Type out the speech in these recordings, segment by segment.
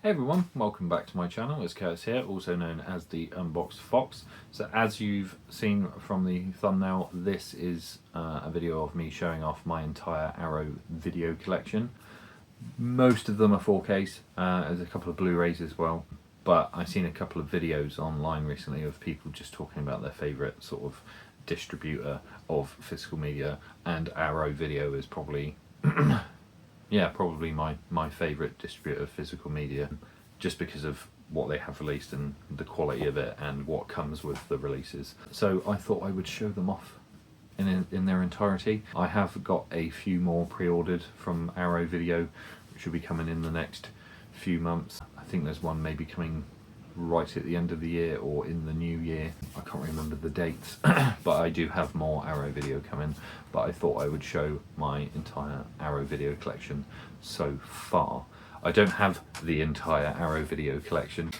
Hey everyone, welcome back to my channel. It's Curtis here, also known as the Unbox Fox. So as you've seen from the thumbnail, this is a video of me showing off my entire Arrow video collection. Most of them are 4Ks, there's a couple of Blu-rays as well, but I've seen a couple of videos online recently of people just talking about their favourite sort of distributor of physical media, and Arrow Video is probably yeah, probably my favourite distributor of physical media, just because of what they have released and the quality of it and what comes with the releases. So I thought I would show them off in their entirety. I have got a few more pre-ordered from Arrow Video, which will be coming in the next few months. I think there's one maybe coming right at the end of the year or in the new year. I can't remember the dates, but I do have more Arrow Video coming. But I thought I would show my entire Arrow Video collection so far. I don't have the entire Arrow Video collection,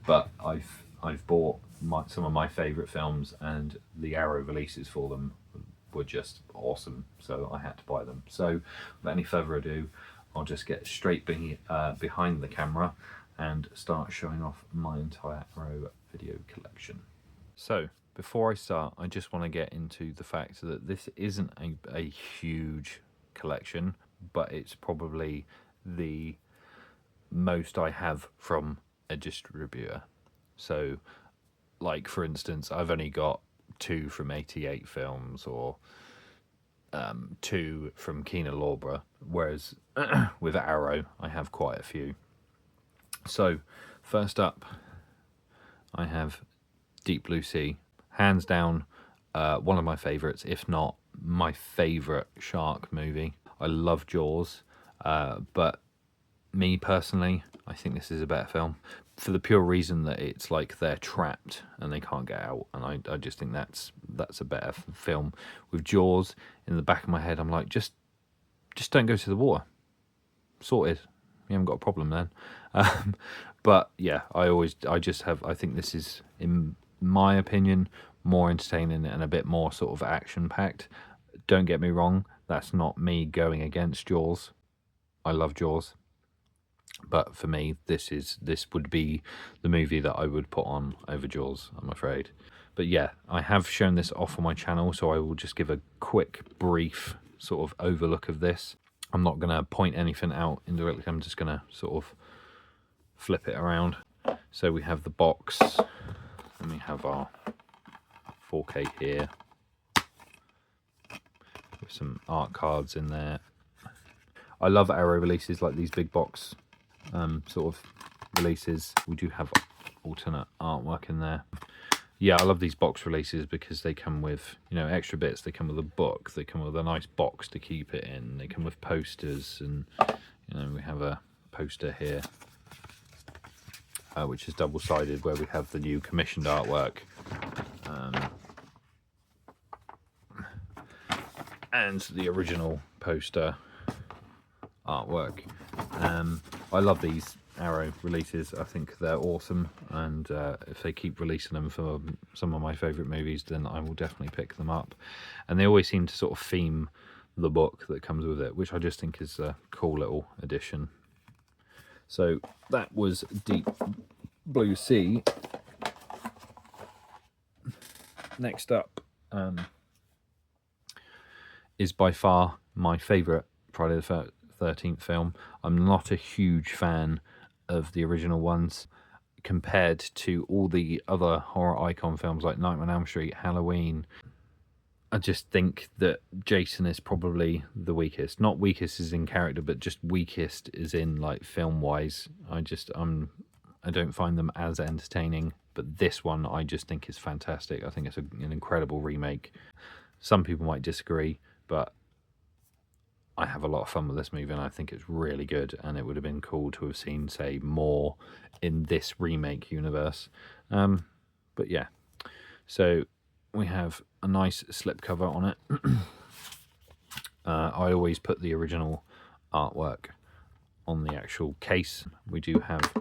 but I've bought some of my favourite films, and the Arrow releases for them were just awesome, so I had to buy them. So without any further ado, I'll just get straight behind the camera and start showing off my entire Arrow Video collection. So before I start, I just want to get into the fact that this isn't a huge collection, but it's probably the most I have from a distributor. So like, for instance, I've only got 2 from 88 Films, or 2 from Kina Lorber, whereas with Arrow I have quite a few. So first up, I have Deep Blue Sea, hands down one of my favourites, if not my favourite shark movie. I love Jaws, but me personally, I think this is a better film, for the pure reason that it's like they're trapped and they can't get out, and I just think that's a better film. With Jaws, in the back of my head, I'm like, just don't go to the water. Sorted. You haven't got a problem then. But yeah, I think this is, in my opinion, more entertaining and a bit more sort of action packed. Don't get me wrong, that's not me going against Jaws. I love Jaws, but for me, this would be the movie that I would put on over Jaws, I'm afraid. But yeah, I have shown this off on my channel, so I will just give a quick, brief sort of overlook of this. I'm not going to point anything out indirectly, I'm just going to sort of flip it around. So we have the box, and we have our 4K here, with some art cards in there. I love Arrow releases, like these big box sort of releases. We do have alternate artwork in there. Yeah, I love these box releases because they come with, you know, extra bits. They come with a book, they come with a nice box to keep it in, they come with posters, and you know, we have a poster here which is double-sided, where we have the new commissioned artwork, and the original poster artwork. I love these Arrow releases. I think they're awesome, and if they keep releasing them for some of my favourite movies, then I will definitely pick them up. And they always seem to sort of theme the book that comes with it, which I just think is a cool little addition. So that was Deep Blue Sea. Next up is by far my favourite Friday the 13th film. I'm not a huge fan of the original ones compared to all the other horror icon films like Nightmare on Elm Street, Halloween. I just think that Jason is probably the weakest. Not weakest as in character, but just weakest as in like film wise. I don't find them as entertaining, but this one I just think is fantastic. I think it's an incredible remake. Some people might disagree, but I have a lot of fun with this movie, and I think it's really good, and it would have been cool to have seen, say, more in this remake universe. But yeah, so we have a nice slipcover on it. I always put the original artwork on the actual case. We do have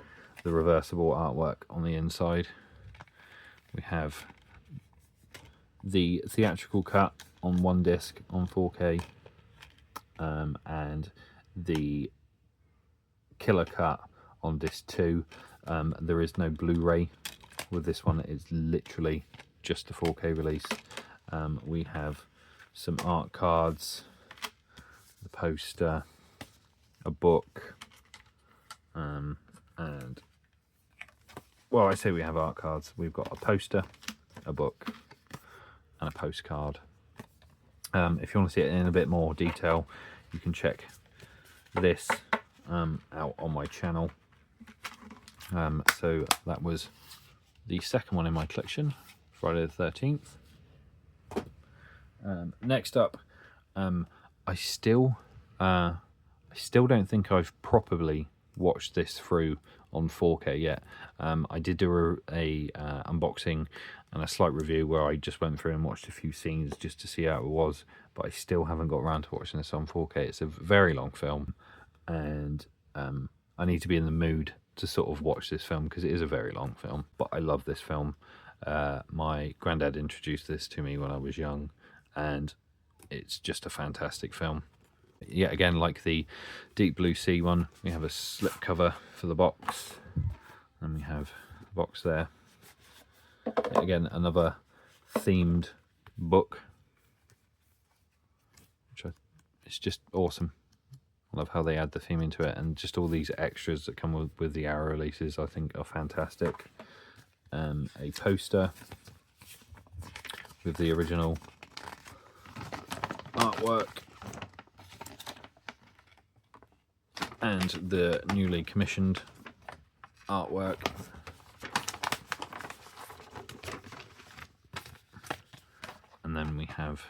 the reversible artwork on the inside. We have the theatrical cut on one disc on 4K, and the killer cut on disc 2. There is no Blu-ray with this one. It's literally just the 4K release. We have some art cards, the poster, a book, and well, I say we have art cards. We've got a poster, a book, and a postcard. If you want to see it in a bit more detail, you can check this out on my channel. So that was the second one in my collection, Friday the 13th. Next up, I still don't think I've properly watched this through on 4K yet. I did do a unboxing and a slight review where I just went through and watched a few scenes just to see how it was, but I still haven't got around to watching this on 4K. It's a very long film, and I need to be in the mood to sort of watch this film because it is a very long film. But I love this film. My granddad introduced this to me when I was young, and it's just a fantastic film. Yet again, like the Deep Blue Sea one, we have a slip cover for the box, and we have the box there. Yet again, another themed book, which it's just awesome. I love how they add the theme into it, and just all these extras that come with the Arrow releases I think are fantastic. A poster with the original artwork and the newly commissioned artwork. And then we have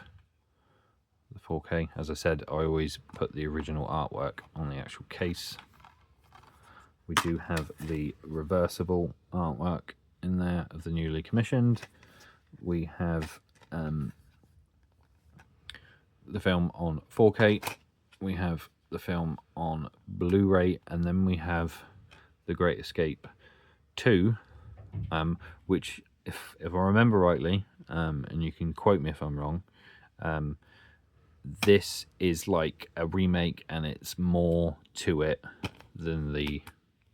the 4K. As I said, I always put the original artwork on the actual case. We do have the reversible artwork in there of the newly commissioned. We have the film on 4K. We have the film on Blu-ray, and then we have The Great Escape 2, which, if I remember rightly, and you can quote me if I'm wrong, this is like a remake, and it's more to it than the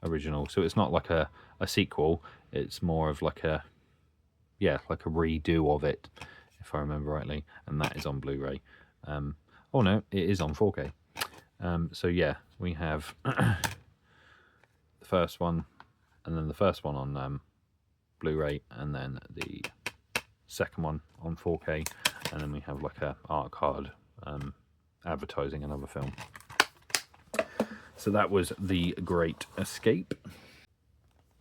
original. So it's not like a sequel, it's more of like a redo of it, if I remember rightly, and that is on Blu-ray. Oh no, it is on 4K. So yeah, we have the first one, and then the first one on Blu-ray, and then the second one on 4K, and then we have like a art card advertising another film. So that was The Great Escape.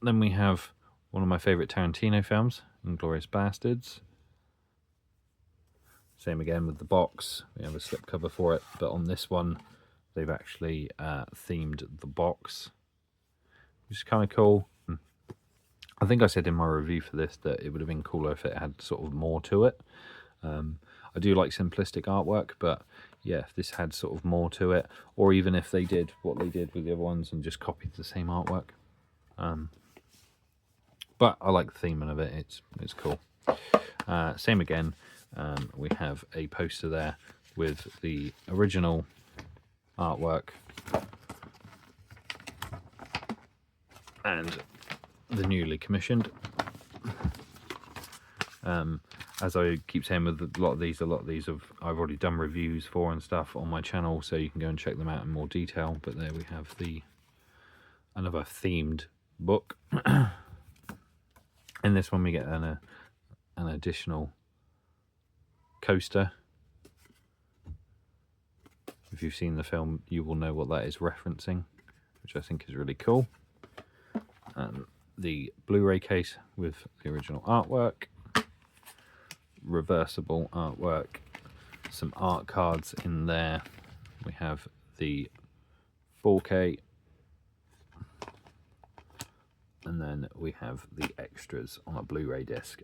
Then we have one of my favourite Tarantino films, Inglourious Basterds. Same again with the box. We have a slipcover for it, but on this one they've actually themed the box, which is kind of cool. I think I said in my review for this that it would have been cooler if it had sort of more to it. I do like simplistic artwork, but yeah, if this had sort of more to it, or even if they did what they did with the other ones and just copied the same artwork. But I like the theming of it. It's cool. Same again. We have a poster there with the original artwork and the newly commissioned. As I keep saying with a lot of these I've already done reviews for and stuff on my channel, so you can go and check them out in more detail. But there we have another themed book. In this one we get an additional coaster. If you've seen the film, you will know what that is referencing, which I think is really cool. The Blu-ray case with the original artwork, reversible artwork, some art cards in there. We have the 4K, and then we have the extras on a Blu-ray disc.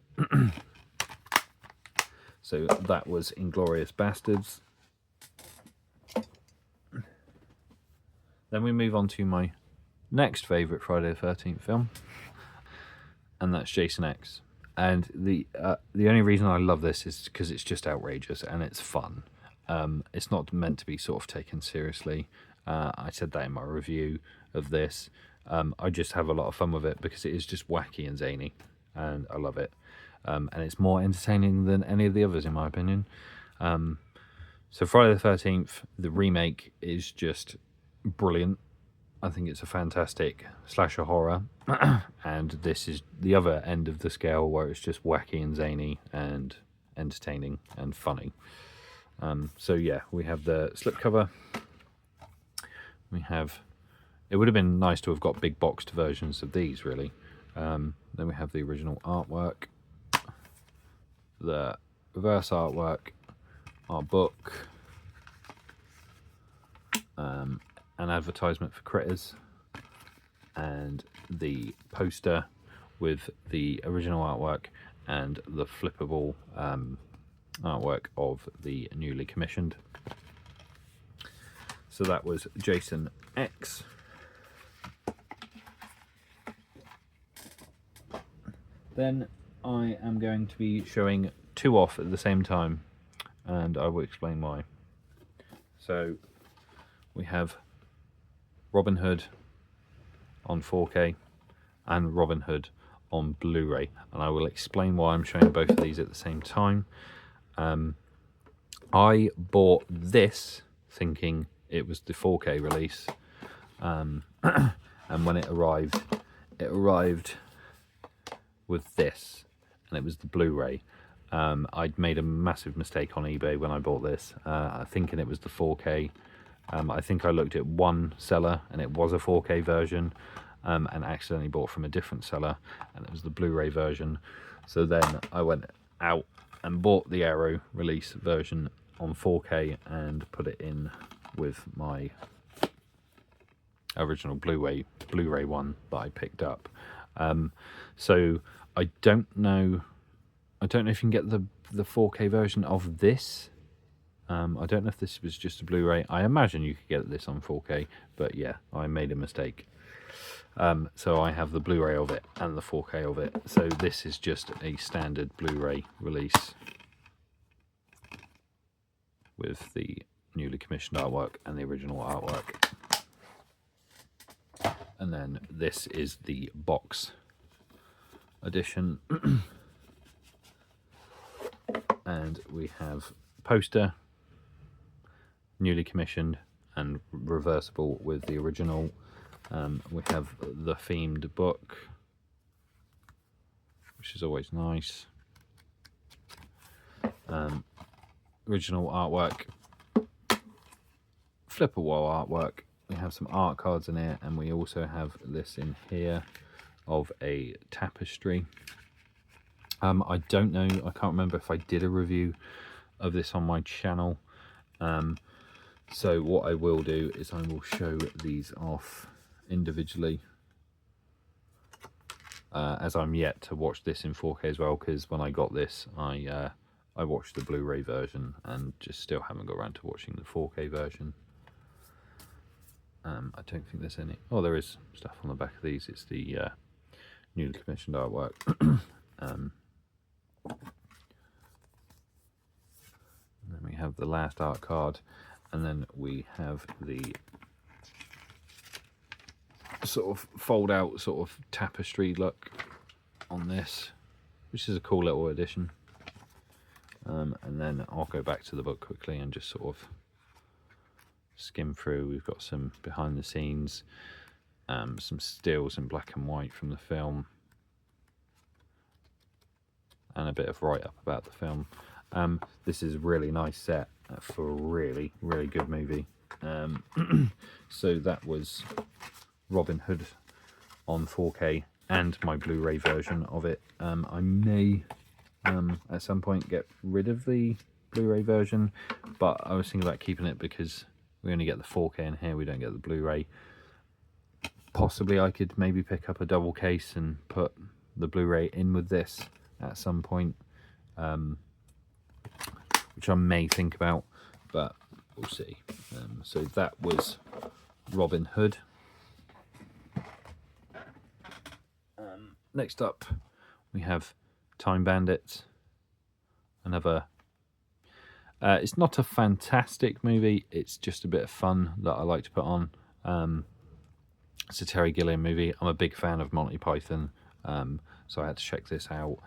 So that was Inglourious Basterds. Then we move on to my next favourite Friday the 13th film, and that's Jason X. And the only reason I love this is because it's just outrageous and it's fun. It's not meant to be sort of taken seriously. I said that in my review of this. I just have a lot of fun with it because it is just wacky and zany, and I love it. And it's more entertaining than any of the others, in my opinion. So Friday the 13th, the remake, is just brilliant. I think it's a fantastic slasher horror. And this is the other end of the scale, where it's just wacky and zany and entertaining and funny. So yeah, we have the slipcover. We have... It would have been nice to have got big boxed versions of these, really. Then we have the original artwork, the reverse artwork, our book, an advertisement for Critters, and the poster with the original artwork and the flippable artwork of the newly commissioned. So that was Jason X. Then I am going to be showing two off at the same time, and I will explain why. So we have Robin Hood on 4K and Robin Hood on Blu-ray, and I will explain why I'm showing both of these at the same time. I bought this thinking it was the 4K release, and when it arrived with this, and it was the Blu-ray. I'd made a massive mistake on eBay when I bought this, thinking it was the 4K. I think I looked at one seller and it was a 4K version, and accidentally bought from a different seller, and it was the Blu-ray version. So then I went out and bought the Arrow release version on 4K and put it in with my original Blu-ray one that I picked up. So I don't know if you can get the 4K version of this. I don't know if this was just a Blu-ray. I imagine you could get this on 4K, but yeah, I made a mistake. So I have the Blu-ray of it and the 4K of it. So this is just a standard Blu-ray release with the newly commissioned artwork and the original artwork. And then this is the box edition. And we have poster, newly commissioned and reversible with the original. We have the themed book, which is always nice. Original artwork, flipper wall artwork. We have some art cards in here, and we also have this in here of a tapestry. I don't know, I can't remember if I did a review of this on my channel. So what I will do is I will show these off individually, as I'm yet to watch this in 4K as well, because when I got this, I watched the Blu-ray version and just still haven't got around to watching the 4K version. I don't think there's any... Oh, there is stuff on the back of these. It's the newly commissioned artwork. And then we have the last art card, and then we have the sort of fold out sort of tapestry look on this, which is a cool little addition. And then I'll go back to the book quickly and just sort of skim through. We've got some behind the scenes, some stills in black and white from the film, and a bit of write-up about the film. This is a really nice set for a really, really good movie. So that was Robin Hood on 4K and my Blu-ray version of it. I may at some point get rid of the Blu-ray version, but I was thinking about keeping it because we only get the 4K in here, we don't get the Blu-ray. Possibly I could maybe pick up a double case and put the Blu-ray in with this at some point, which I may think about, but we'll see. So that was Robin Hood. Next up we have Time Bandits, another... it's not a fantastic movie, it's just a bit of fun that I like to put on. It's a Terry Gilliam movie. I'm a big fan of Monty Python, so I had to check this out.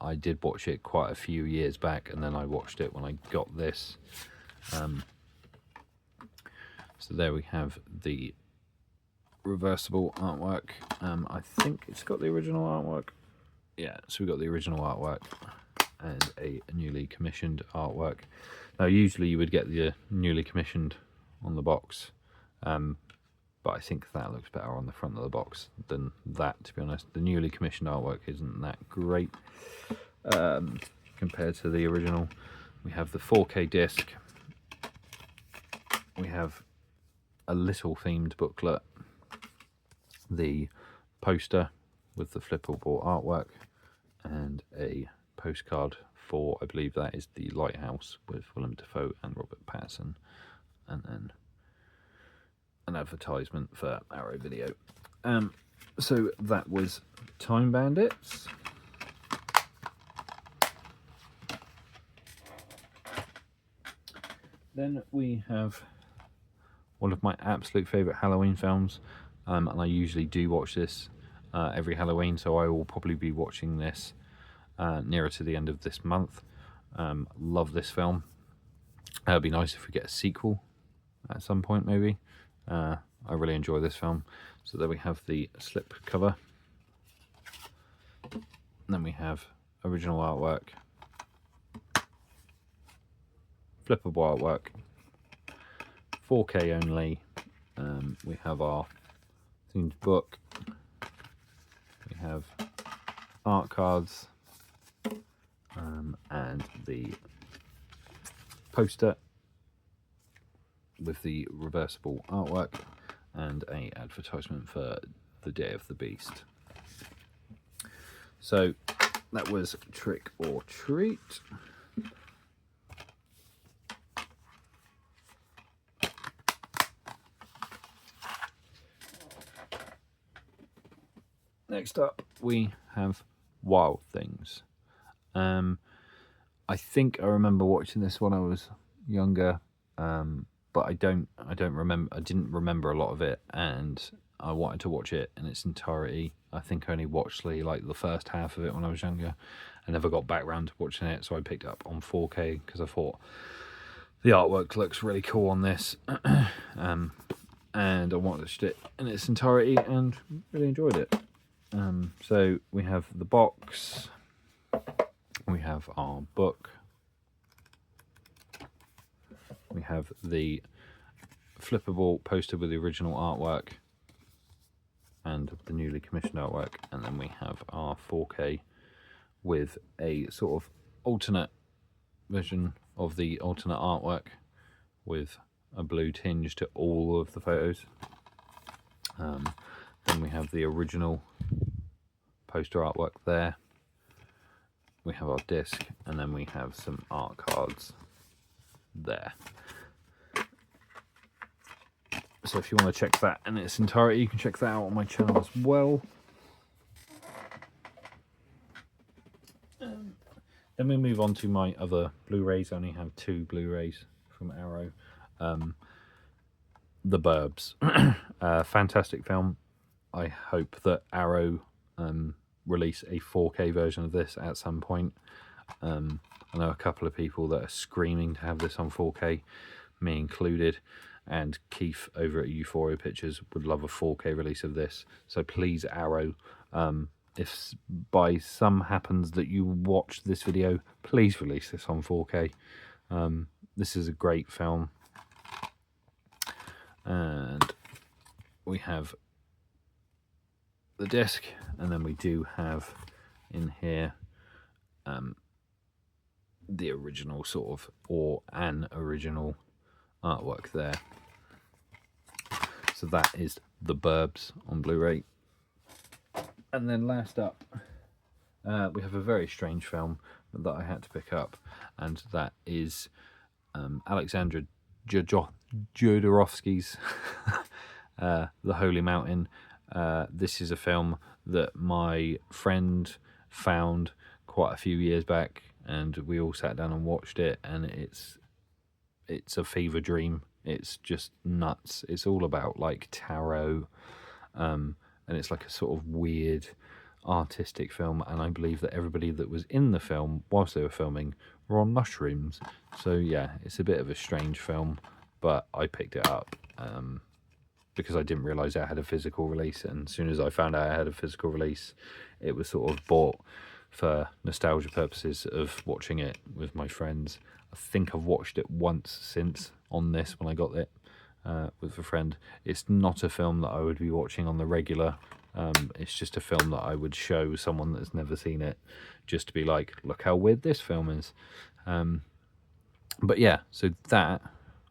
I did watch it quite a few years back, and then I watched it when I got this. So there we have the reversible artwork. I think it's got the original artwork. Yeah, so we got the original artwork and a newly commissioned artwork. Now, usually you would get the newly commissioned on the box, but I think that looks better on the front of the box than that, to be honest. The newly commissioned artwork isn't that great compared to the original. We have the 4K disc. We have a little themed booklet, the poster with the flippable artwork, and a postcard for, I believe that is The Lighthouse with Willem Dafoe and Robert Pattinson, and then an advertisement for Arrow Video. So that was Time Bandits. Then we have one of my absolute favourite Halloween films, and I usually do watch this every Halloween, so I will probably be watching this nearer to the end of this month. Love this film. It'd be nice if we get a sequel at some point, maybe. I really enjoy this film. So there we have the slip cover. And then we have original artwork, flippable artwork, 4K only. We have our themed book. We have art cards, and the poster with the reversible artwork, and a advertisement for the Day of the Beast. So that was Trick or Treat. Next up, we have Wild Things. I think I remember watching this when I was younger, but I didn't remember a lot of it, and I wanted to watch it in its entirety. I think I only watched the first half of it when I was younger. I never got back around to watching it, so I picked it up on 4K because I thought the artwork looks really cool on this. And I watched it in its entirety and really enjoyed it. So we have the box, we have our book, we have the flippable poster with the original artwork and the newly commissioned artwork, and then we have our 4K with a sort of alternate version of the alternate artwork with a blue tinge to all of the photos. Then we have the original poster artwork there. We have our disc, and then we have some art cards there. So if you want to check that in its entirety, you can check that out on my channel as well. Then we move on to my other Blu-rays. I only have 2 Blu-rays from Arrow. The Burbs. Fantastic film. I hope that Arrow release a 4K version of this at some point. I know a couple of people that are screaming to have this on 4K, me included, and Keith over at Euphoria Pictures would love a 4K release of this. So please, Arrow, if by some happens that you watch this video, please release this on 4K. This is a great film. And we have the disc, and then we do have in here the original sort of, or an original artwork there. So that is The Burbs on Blu-ray. And then last up, we have a very strange film that I had to pick up, and that is Alexandra Jodorowsky's The Holy Mountain. This is a film that my friend found quite a few years back, and we all sat down and watched it, and it's a fever dream. It's just nuts. It's all about like tarot and it's like a sort of weird artistic film, and I believe that everybody that was in the film whilst they were filming were on mushrooms. So yeah, it's a bit of a strange film, but I picked it up because I didn't realise it had a physical release, and as soon as I found out it had a physical release, it was sort of bought for nostalgia purposes of watching it with my friends. I think I've watched it once since on this when I got it with a friend. It's not a film that I would be watching on the regular. It's just a film that I would show someone that's never seen it, just to be like, look how weird this film is. But yeah, so that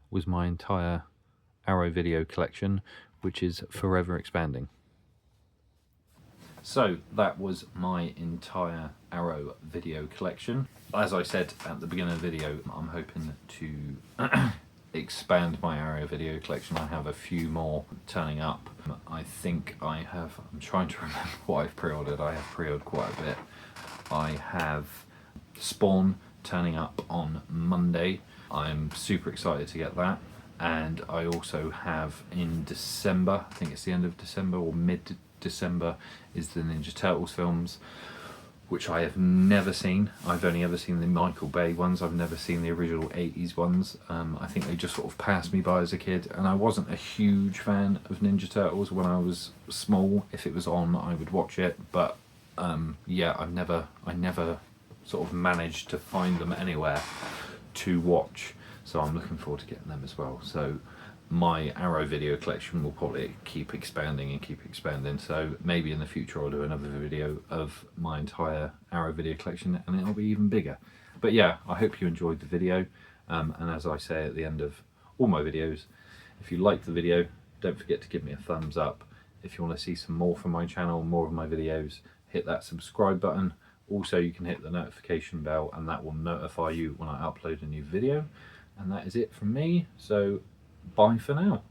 was my entire Arrow video collection, which is forever expanding. So that was my entire Arrow video collection. As I said at the beginning of the video, I'm hoping to expand my Arrow video collection. I have a few more turning up. I think I'm trying to remember what I've pre-ordered. I have pre-ordered quite a bit. I have Spawn turning up on Monday. I'm super excited to get that. And I also have in December, I think it's the end of December or mid-December, is the Ninja Turtles films, which I have never seen. I've only ever seen the Michael Bay ones. I've never seen the original 80s ones. I think they just sort of passed me by as a kid, and I wasn't a huge fan of Ninja Turtles when I was small. If it was on, I would watch it, but yeah, I never sort of managed to find them anywhere to watch. So I'm looking forward to getting them as well. So my Arrow video collection will probably keep expanding and keep expanding. So maybe in the future I'll do another video of my entire Arrow video collection, and it'll be even bigger. But yeah, I hope you enjoyed the video. And as I say at the end of all my videos, if you like the video, don't forget to give me a thumbs up. If you want to see some more from my channel, more of my videos, hit that subscribe button. Also, you can hit the notification bell, and that will notify you when I upload a new video. And that is it from me, so bye for now.